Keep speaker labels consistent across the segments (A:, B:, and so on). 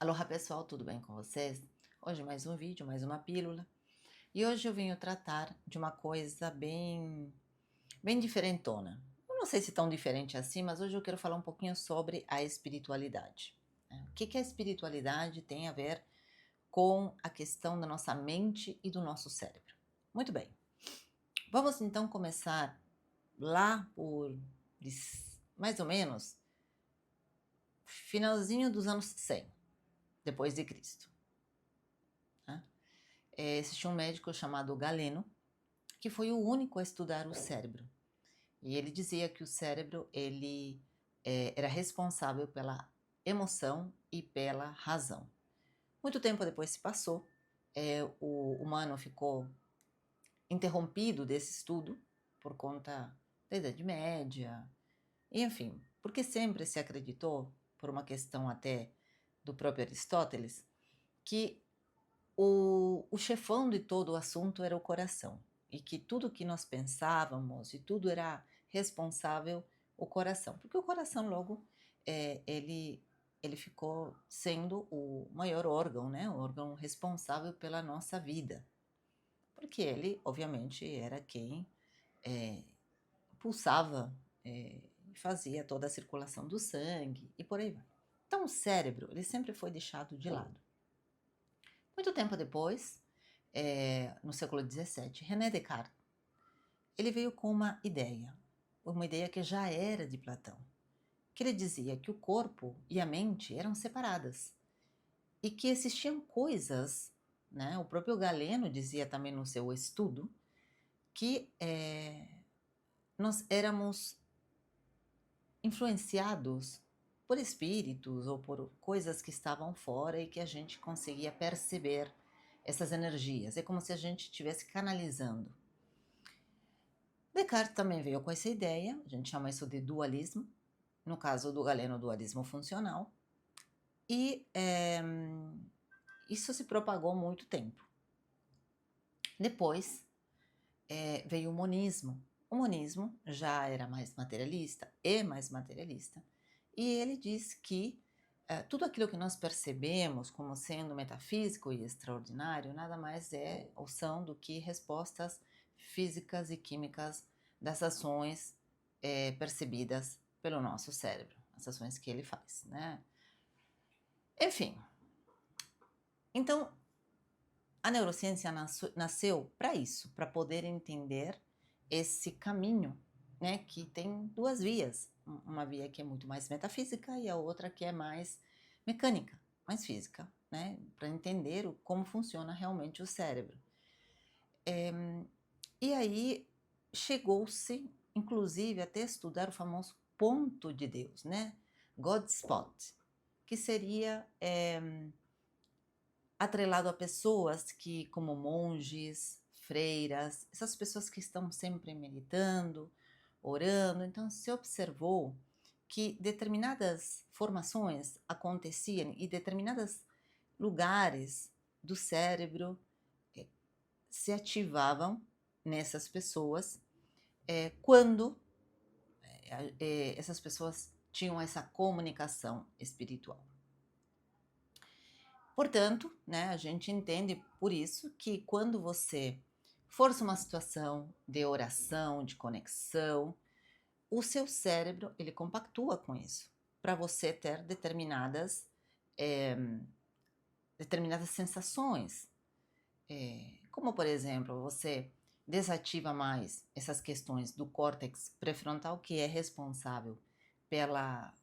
A: Aloha pessoal, tudo bem com vocês? Hoje mais um vídeo, mais uma pílula. E hoje eu venho tratar de uma coisa bem diferentona. Eu não sei se tão diferente assim, mas hoje eu quero falar um pouquinho sobre a espiritualidade, né? O que a espiritualidade tem a ver com a questão da nossa mente e do nosso cérebro? Muito bem, vamos então começar lá por mais ou menos finalzinho dos anos 100 depois de Cristo, né? Existia um médico chamado Galeno, que foi o único a estudar o cérebro. E ele dizia que o cérebro era responsável pela emoção e pela razão. Muito tempo depois se passou, o humano ficou interrompido desse estudo por conta da Idade Média, e, enfim, porque sempre se acreditou, por uma questão até do próprio Aristóteles, que o chefão de todo o assunto era o coração, e que tudo que nós pensávamos e tudo era responsável o coração, porque o coração logo ele ficou sendo o maior órgão, né, o órgão responsável pela nossa vida, porque ele obviamente era quem pulsava, fazia toda a circulação do sangue e por aí vai. Então o cérebro ele sempre foi deixado de lado. Muito tempo depois, no século XVII, René Descartes, ele veio com uma ideia que já era de Platão, que ele dizia que o corpo e a mente eram separadas e que existiam coisas, né? O próprio Galeno dizia também no seu estudo que nós éramos influenciados por espíritos ou por coisas que estavam fora e que a gente conseguia perceber essas energias. É como se a gente estivesse canalizando. Descartes também veio com essa ideia, a gente chama isso de dualismo, no caso do Galeno, dualismo funcional, e isso se propagou muito tempo. Depois veio o monismo. O monismo já era mais materialista, e ele diz que tudo aquilo que nós percebemos como sendo metafísico e extraordinário nada mais é ou são do que respostas físicas e químicas das ações percebidas pelo nosso cérebro, as ações que ele faz, né? Enfim, então a neurociência nasceu para isso, para poder entender esse caminho, né, que tem duas vias, uma via que é muito mais metafísica e a outra que é mais mecânica, mais física, né, para entender como funciona realmente o cérebro. E aí chegou-se, inclusive, até estudar o famoso ponto de Deus, né, God Spot, que seria atrelado a pessoas que, como monges, freiras, essas pessoas que estão sempre meditando, orando, então se observou que determinadas formações aconteciam e determinados lugares do cérebro se ativavam nessas pessoas quando essas pessoas tinham essa comunicação espiritual. Portanto, né, a gente entende por isso que quando você força uma situação de oração, de conexão, o seu cérebro ele compactua com isso, para você ter determinadas sensações. Como, por exemplo, você desativa mais essas questões do córtex pré-frontal, que é responsável pela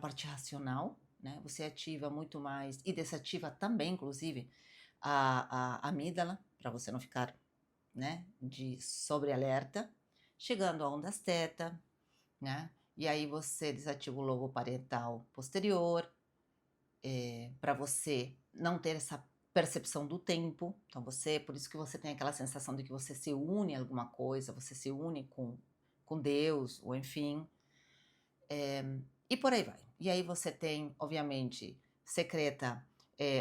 A: parte racional, né? Você ativa muito mais e desativa também, inclusive, a amígdala, para você não ficar, né, de sobrealerta, chegando a ondas teta, né? E aí você desativa o lobo parietal posterior, para você não ter essa percepção do tempo. Então por isso que você tem aquela sensação de que você se une a alguma coisa, você se une com Deus, ou enfim. E por aí vai. E aí você tem, obviamente, secreta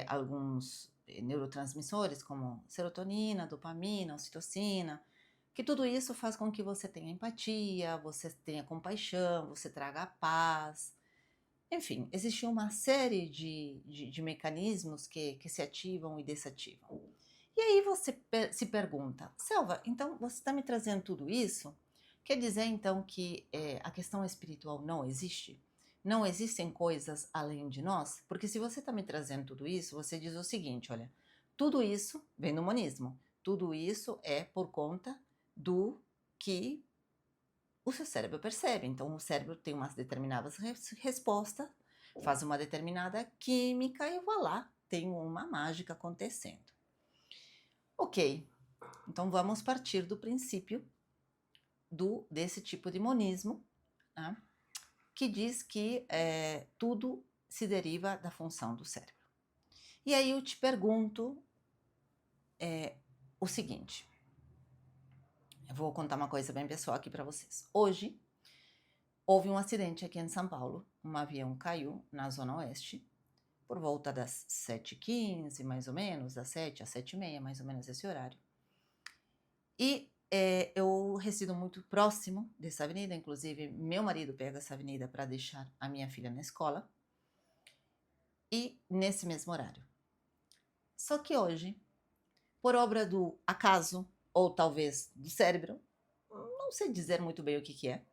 A: alguns neurotransmissores, como serotonina, dopamina, ocitocina, que tudo isso faz com que você tenha empatia, você tenha compaixão, você traga paz. Enfim, existe uma série de mecanismos que se ativam e desativam. E aí você se pergunta, Selva, então você está me trazendo tudo isso? Quer dizer então que a questão espiritual não existe? Não existem coisas além de nós? Porque se você está me trazendo tudo isso, você diz o seguinte, olha, tudo isso vem do monismo. Tudo isso é por conta do que o seu cérebro percebe. Então, o cérebro tem umas determinadas respostas, faz uma determinada química e voilà, tem uma mágica acontecendo. Ok, então vamos partir do princípio desse tipo de monismo, né, que diz que tudo se deriva da função do cérebro. E aí eu te pergunto o seguinte, eu vou contar uma coisa bem pessoal aqui para vocês. Hoje, houve um acidente aqui em São Paulo, um avião caiu na Zona Oeste, por volta das 7h15, mais ou menos, das 7 às 7h30, mais ou menos esse horário. E eu resido muito próximo dessa avenida, inclusive meu marido pega essa avenida para deixar a minha filha na escola, e nesse mesmo horário. Só que hoje, por obra do acaso, ou talvez do cérebro, não sei dizer muito bem o que é,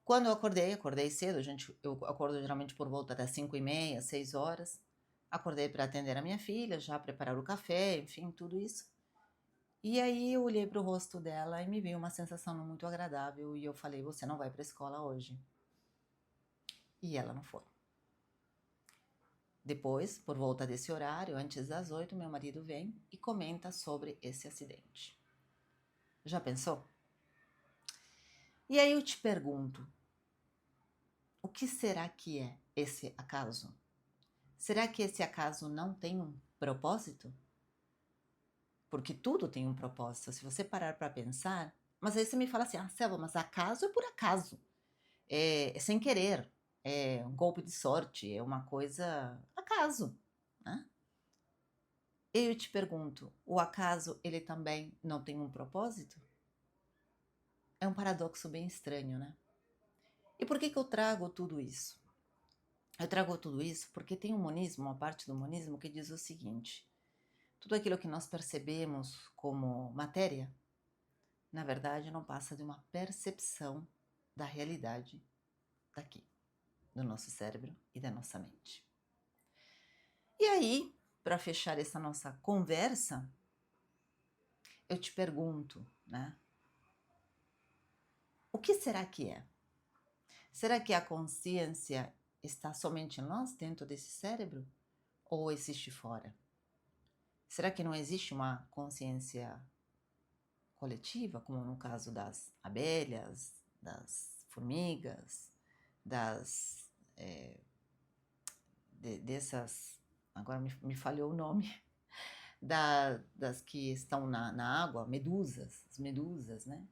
A: quando eu acordei cedo, eu acordo geralmente por volta das 5h30, 6 horas. Acordei para atender a minha filha, já preparar o café, enfim, tudo isso. E aí eu olhei para o rosto dela e me veio uma sensação não muito agradável e eu falei, você não vai para a escola hoje. E ela não foi. Depois, por volta desse horário, antes das 8, meu marido vem e comenta sobre esse acidente. Já pensou? E aí eu te pergunto, o que será que é esse acaso? Será que esse acaso não tem um propósito? Porque tudo tem um propósito. Se você parar para pensar, mas aí você me fala assim, Selva, mas acaso é por acaso. É sem querer. É um golpe de sorte. É uma coisa acaso, né? Eu te pergunto, o acaso ele também não tem um propósito? É um paradoxo bem estranho, né? E por que eu trago tudo isso? Eu trago tudo isso porque tem um monismo, uma parte do monismo que diz o seguinte: tudo aquilo que nós percebemos como matéria, na verdade, não passa de uma percepção da realidade daqui, do nosso cérebro e da nossa mente. E aí, para fechar essa nossa conversa, eu te pergunto, né? O que será que é? Será que a consciência está somente em nós, dentro desse cérebro? Ou existe fora? Será que não existe uma consciência coletiva, como no caso das abelhas, das formigas, dessas, agora me falhou o nome, das que estão na água, medusas, as medusas, né?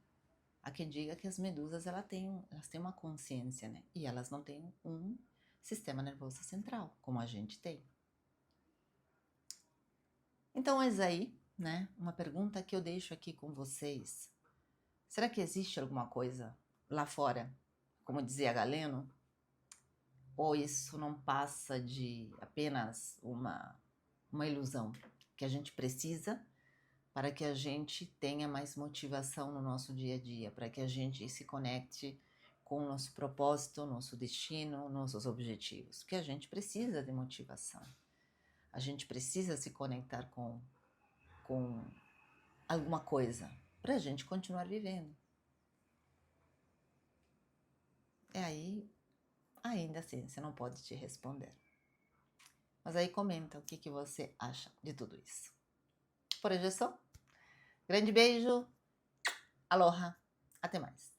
A: Há quem diga que as medusas elas têm uma consciência, né? E elas não têm um sistema nervoso central, como a gente tem. Então, eis aí, né? Uma pergunta que eu deixo aqui com vocês. Será que existe alguma coisa lá fora, como dizia Galeno? Ou isso não passa de apenas uma ilusão que a gente precisa para que a gente tenha mais motivação no nosso dia a dia, para que a gente se conecte com o nosso propósito, nosso destino, nossos objetivos? Porque a gente precisa de motivação. A gente precisa se conectar com alguma coisa para a gente continuar vivendo. E aí, ainda assim, você não pode te responder. Mas aí comenta o que você acha de tudo isso. Por hoje é só. Grande beijo. Aloha. Até mais.